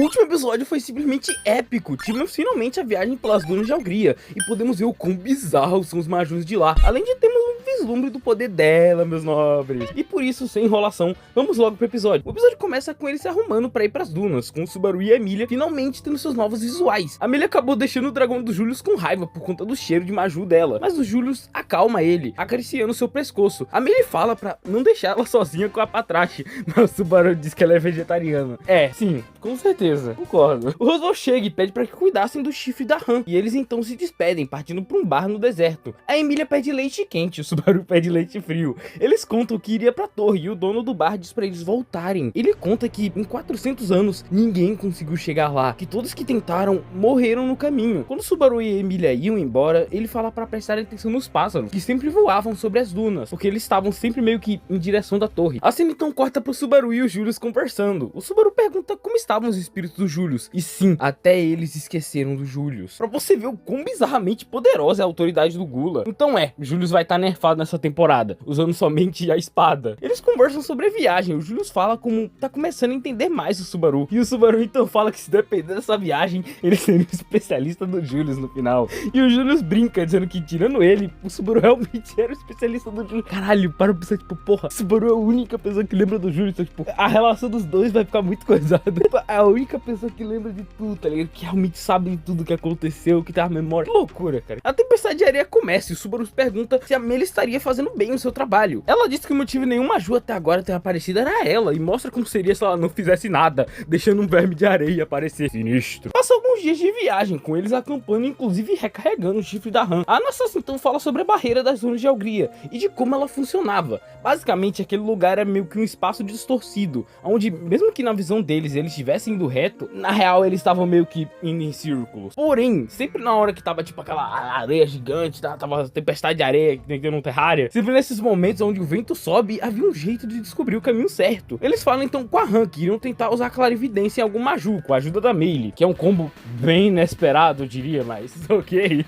último episódio foi simplesmente épico. Tivemos finalmente a viagem pelas dunas de Algria e podemos ver o quão bizarros são os Majus de lá. Além de termos um vislumbre do poder dela, meus nobres. E por isso, sem enrolação, vamos logo pro episódio. O episódio começa com ele se arrumando pra ir pras dunas, com o Subaru e a Emilia finalmente tendo seus novos visuais. A Emilia acabou deixando o dragão do Julius com raiva por conta do cheiro de Maju dela, mas o Julius acalma ele, acariciando seu pescoço. A Emilia fala pra não deixar ela sozinha com a Patrache, mas o Subaru diz que ela é vegetariana. Sim, com certeza, concordo. O Roswell chega e pede pra que cuidassem do chifre da Han, e eles então se despedem, partindo pra um bar no deserto. A Emilia pede leite quente, o Subaru pede leite frio. Eles contam que iria pra torre e o dono do bar diz pra eles voltarem. Ele conta que em 400 anos ninguém conseguiu chegar lá, que todos que tentaram morreram no caminho. Quando o Subaru e a Emilia iam embora, ele fala pra prestar atenção nos pássaros, que sempre voavam sobre as dunas, porque eles estavam sempre meio que em direção da torre. A cena então corta pro Subaru e o Julius conversando. O Subaru pergunta como estavam os espíritos do Julius, e sim, até eles esqueceram do Julius. Pra você ver o quão bizarramente poderosa é a autoridade do Gula. Então Julius vai estar nerfado nessa temporada, usando somente a espada. Eles conversam sobre a viagem, o Julius fala como tá começando a entender mais o Subaru, e o Subaru então fala que se depender dessa viagem, ele seria um especialista do Julius no final. E o Julius brinca, dizendo que tirando ele, o Subaru realmente era o especialista do Julius. Caralho, para pensar, tipo, porra, o Subaru é a única pessoa que lembra do Julius, então, tipo, a relação dos dois vai ficar muito coisada. É a única pessoa que lembra de tudo, tá ligado? Que realmente sabe de tudo que aconteceu, que tem a memória. Que loucura, cara. A tempestade de areia começa e o Subaru pergunta se a Melia estaria fazendo bem o seu trabalho. Ela diz que o motivo nenhum Maju até agora ter aparecido era ela, e mostra como seria se ela não fizesse nada, deixando um verme de areia aparecer sinistro. Passa alguns dias de viagem, com eles acampando, inclusive recarregando o chifre da Han. A Anastasia então fala sobre a barreira das dunas de Algria e de como ela funcionava. Basicamente, aquele lugar era meio que um espaço distorcido, onde mesmo que na visão deles eles estivessem indo reto, na real eles estavam meio que indo em círculos. Porém, sempre na hora que tava tipo aquela areia gigante, tava tempestade de areia que tem no Terraria, sempre nesses momentos onde o vento sobe, havia um jeito de descobrir o caminho certo. Eles falam então com a Han que iriam tentar usar a clarividência em algum Maju, com a ajuda da Meili, que é um combo bem inesperado, eu diria, mas ok.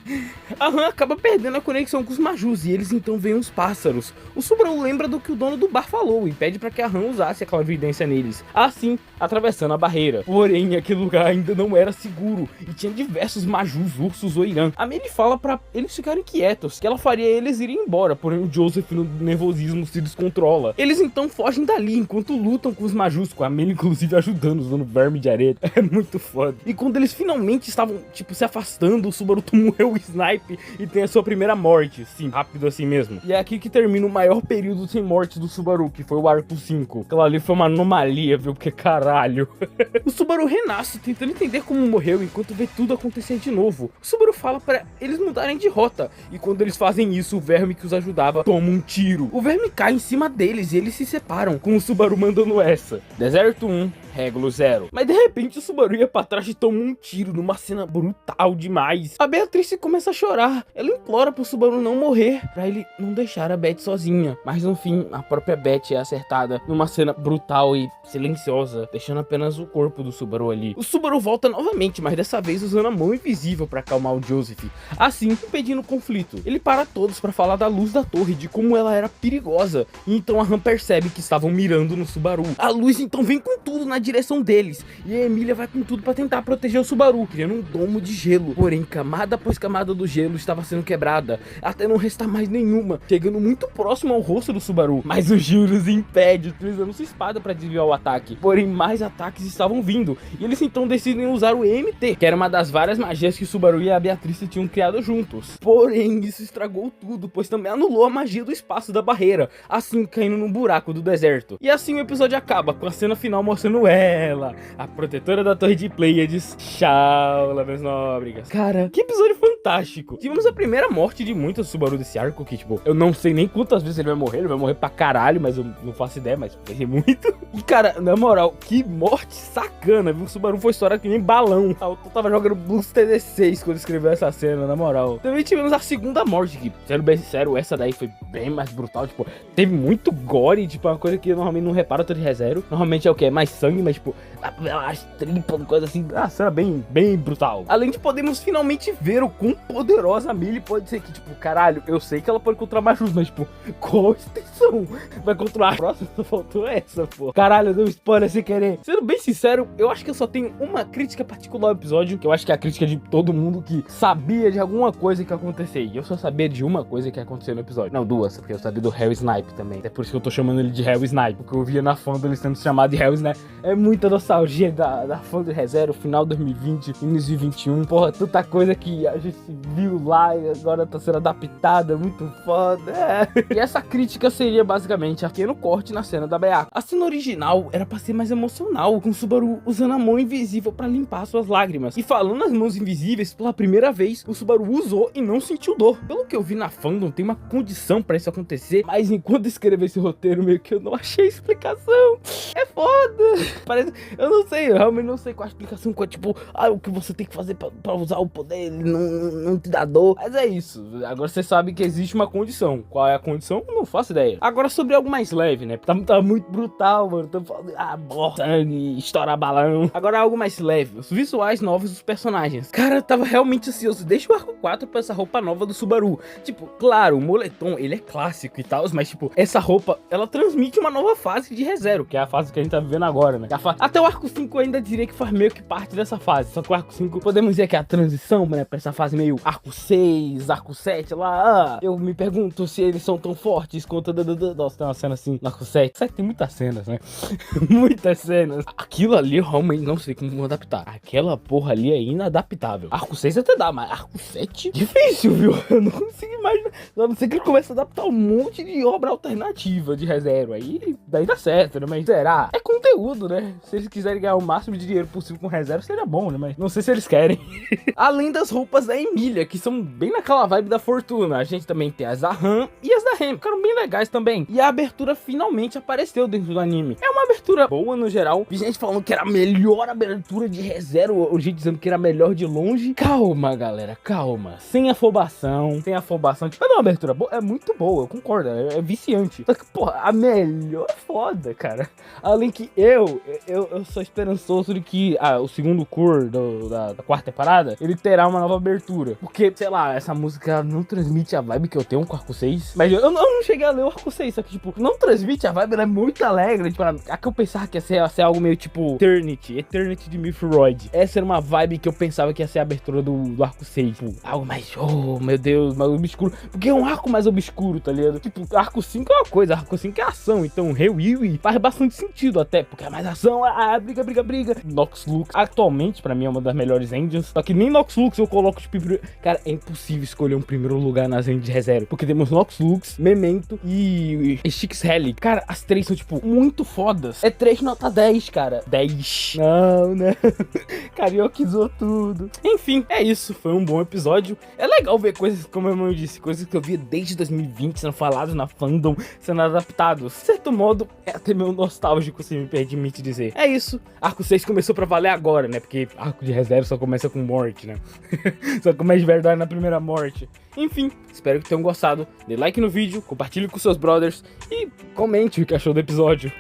A Han acaba perdendo a conexão com os Majus e eles então veem uns pássaros. O Subaru lembra do que o dono do bar falou e pede para que a Han usasse a clarividência neles, assim atravessando a barreira. Porém, aquele lugar ainda não era seguro e tinha diversos Majus, ursos ou Irã. A Meili fala para eles ficarem quietos, que ela faria eles irem embora, porém o Joseph no nervosismo se descontrola. Eles então fogem dali enquanto lutam com os Majus, com a Meili inclusive ajudando, usando verme de areia. É muito foda. E quando eles finalmente estavam tipo se afastando, o Subaru tomou o snipe e tem a sua primeira morte, sim, rápido assim mesmo. E é aqui que termina o maior período sem morte do Subaru, que foi o arco 5. Aquela ali foi uma anomalia, viu? Porque caralho. O Subaru renasce tentando entender como morreu enquanto vê tudo acontecer de novo. O Subaru fala para eles mudarem de rota, e quando eles fazem isso, o verme que os ajudava toma um tiro. O verme cai em cima deles e eles se separam, com o Subaru mandando essa: Deserto 1, Régulo 0. Mas de repente o Subaru ia pra trás e toma um tiro numa cena brutal demais. A Beatriz começa a chorar. Ela implora pro Subaru não morrer, pra ele não deixar a Beth sozinha. Mas no fim, a própria Beth é acertada numa cena brutal e silenciosa, deixando apenas o corpo do Subaru ali. O Subaru volta novamente, mas dessa vez usando a mão invisível pra acalmar o Joseph, assim impedindo o conflito. Ele para todos pra falar da luz da torre, de como ela era perigosa, e então a Han percebe que estavam mirando no Subaru. A luz então vem com tudo na direção deles, e a Emilia vai com tudo pra tentar proteger o Subaru, criando um domo de gelo. Porém, camada após camada do gelo estava sendo quebrada, até não restar mais nenhuma, chegando muito próximo ao rosto do Subaru. Mas o Julius impede, utilizando sua espada pra desviar o ataque. Porém, mais ataques estavam vindo, e eles então decidem usar o EMT, que era uma das várias magias que o Subaru e a Beatriz tinham criado juntos. Porém, isso estragou tudo, pois também anulou a magia do espaço da barreira, assim caindo num buraco do deserto. E assim o episódio acaba, com a cena final mostrando ela, a protetora da torre de Pleiades. Tchau, meus nobres. Cara, que episódio fantástico. Tivemos a primeira morte de muitos Subaru desse arco, que tipo, eu não sei nem quantas vezes ele vai morrer pra caralho, mas eu não faço ideia, mas vai ser muito. E cara, na moral, que morte sacana, viu? O Subaru foi estourado que nem balão. Eu tava jogando Boost TD6 quando escreveu essa cena, na moral. Também tivemos a segunda morte, que, sendo bem sincero, essa daí foi bem mais brutal, tipo, teve muito gore, tipo, uma coisa que eu normalmente não reparo, tô de ReZero. Normalmente é o que? É mais sangue, mas tipo, as tripas, coisa assim. Ah, cena bem brutal. Além de podermos finalmente ver o quão poderosa a Millie pode ser. Que, tipo, caralho, eu sei que ela pode controlar Majus, mas, tipo, qual extensão vai controlar? A próxima só faltou essa, pô. Caralho, deu spoiler sem querer. Sendo bem sincero, eu acho que eu só tenho uma crítica particular ao episódio, que eu acho que é a crítica de todo mundo que sabia de alguma coisa que ia acontecer. E eu só sabia de uma coisa que ia acontecer no episódio. Não, duas, porque eu sabia do Hell Snipe também. É por isso que eu tô chamando ele de Hell Snipe, porque eu via na fã dele sendo chamado de Hell Snipe. É muita nostalgia da fã do ReZero, final 2020, início de 21. Porra, tanta coisa que a gente viu lá e agora tá sendo adaptada, muito foda. E essa crítica seria basicamente a pequeno corte na cena da Byakuya. A cena original era pra ser mais emocional, com o Subaru usando a mão invisível pra limpar suas lágrimas. E falando nas mãos invisíveis, pela primeira vez, o Subaru usou e não sentiu dor. Pelo que eu vi na fandom, tem uma condição pra isso acontecer, mas enquanto escrevi esse roteiro, meio que eu não achei explicação. É foda. Parece, eu não sei, eu realmente não sei qual a explicação, qual, tipo, o que você tem que fazer pra usar o poder, ele não te dá dor. Mas é isso, agora você sabe que existe uma condição. Qual é a condição? Eu não faço ideia. Agora sobre algo mais leve, né? Tá muito brutal, mano. Tô falando, sangue, estourar balão. Agora algo mais leve, os visuais novos dos personagens. Cara, eu tava realmente ansioso desde o arco 4 pra essa roupa nova do Subaru. Tipo, claro, o moletom, ele é clássico e tal, mas tipo, essa roupa, ela transmite uma nova fase de ReZero, que é a fase que a gente tá vivendo agora, né? Até o arco 5 eu ainda diria que faz meio que parte dessa fase, só que o arco 5, podemos dizer que é a transição, né, pra essa fase meio arco 6, arco 7, lá, eu me pergunto se eles são tão fortes quanto... Nossa, tem uma cena assim, no arco 7 tem muitas cenas, né? Muitas cenas. Aquilo ali eu realmente não sei como adaptar. Aquela porra ali é inadaptável. Arco 6 até dá, mas arco 7? Difícil, viu? Eu não consigo imaginar. A não ser que ele comece a adaptar um monte de obra alternativa de ReZero. Aí daí dá certo, né? Mas será? É conteúdo, né? Se eles quiserem ganhar o máximo de dinheiro possível com ReZero, seria bom, né? Mas não sei se eles querem. Além das roupas da Emilia, que são bem naquela vibe da Fortuna, a gente também tem as da Han e as da Rem. Ficaram bem legais também. E a abertura finalmente apareceu dentro do anime. É uma abertura boa no geral. Vi gente falando que era a melhor abertura de ReZero, ou gente dizendo que era a melhor de longe. Calma, galera, calma. Sem afobação. Tipo, é uma abertura boa, é muito boa, eu concordo, é viciante. Só que, porra, a melhor é foda, cara. Além que eu sou esperançoso de que o segundo cur da quarta temporada, ele terá uma nova abertura. Porque, sei lá, essa música não transmite a vibe que eu tenho com o arco 6. Mas eu não cheguei a ler o arco 6, só que, tipo, não transmite a vibe, ela é muito alegre. Tipo, a que eu pensava que ia ser algo meio tipo Eternity de Mythroid. Essa era uma vibe que eu pensava que ia ser a abertura do arco 6. Tipo, algo mais, oh meu Deus, mais obscuro. Porque é um arco mais obscuro, tá ligado? Tipo, arco 5 é uma coisa, arco 5 é ação. Então, Rei faz bastante sentido até, porque é mais ação, briga. Nox Lux, atualmente, pra mim, é uma das melhores engines. Só que nem Nox Lux eu coloco, tipo, cara, é impossível escolher um primeiro lugar nas engines de ReZero. Porque temos Nox Lux, Memento e Styx Helix. Cara, as três são, tipo, muito fodas. É 3 nota 10, cara. 10. Não. Karaokezou tudo. Enfim, é isso. Foi um bom episódio. É legal ver coisas, como eu disse, coisas que eu via desde 2020 sendo faladas na fandom, sendo adaptados. De certo modo, é até meio nostálgico, se me permite dizer. É isso. Arco 6 começou pra valer agora, né? Porque arco de ReZero só começa com morte, né? Só começa de verdade na primeira morte. Enfim, espero que tenham gostado. Dê like no vídeo, compartilhe com seus brothers e comente o que achou do episódio.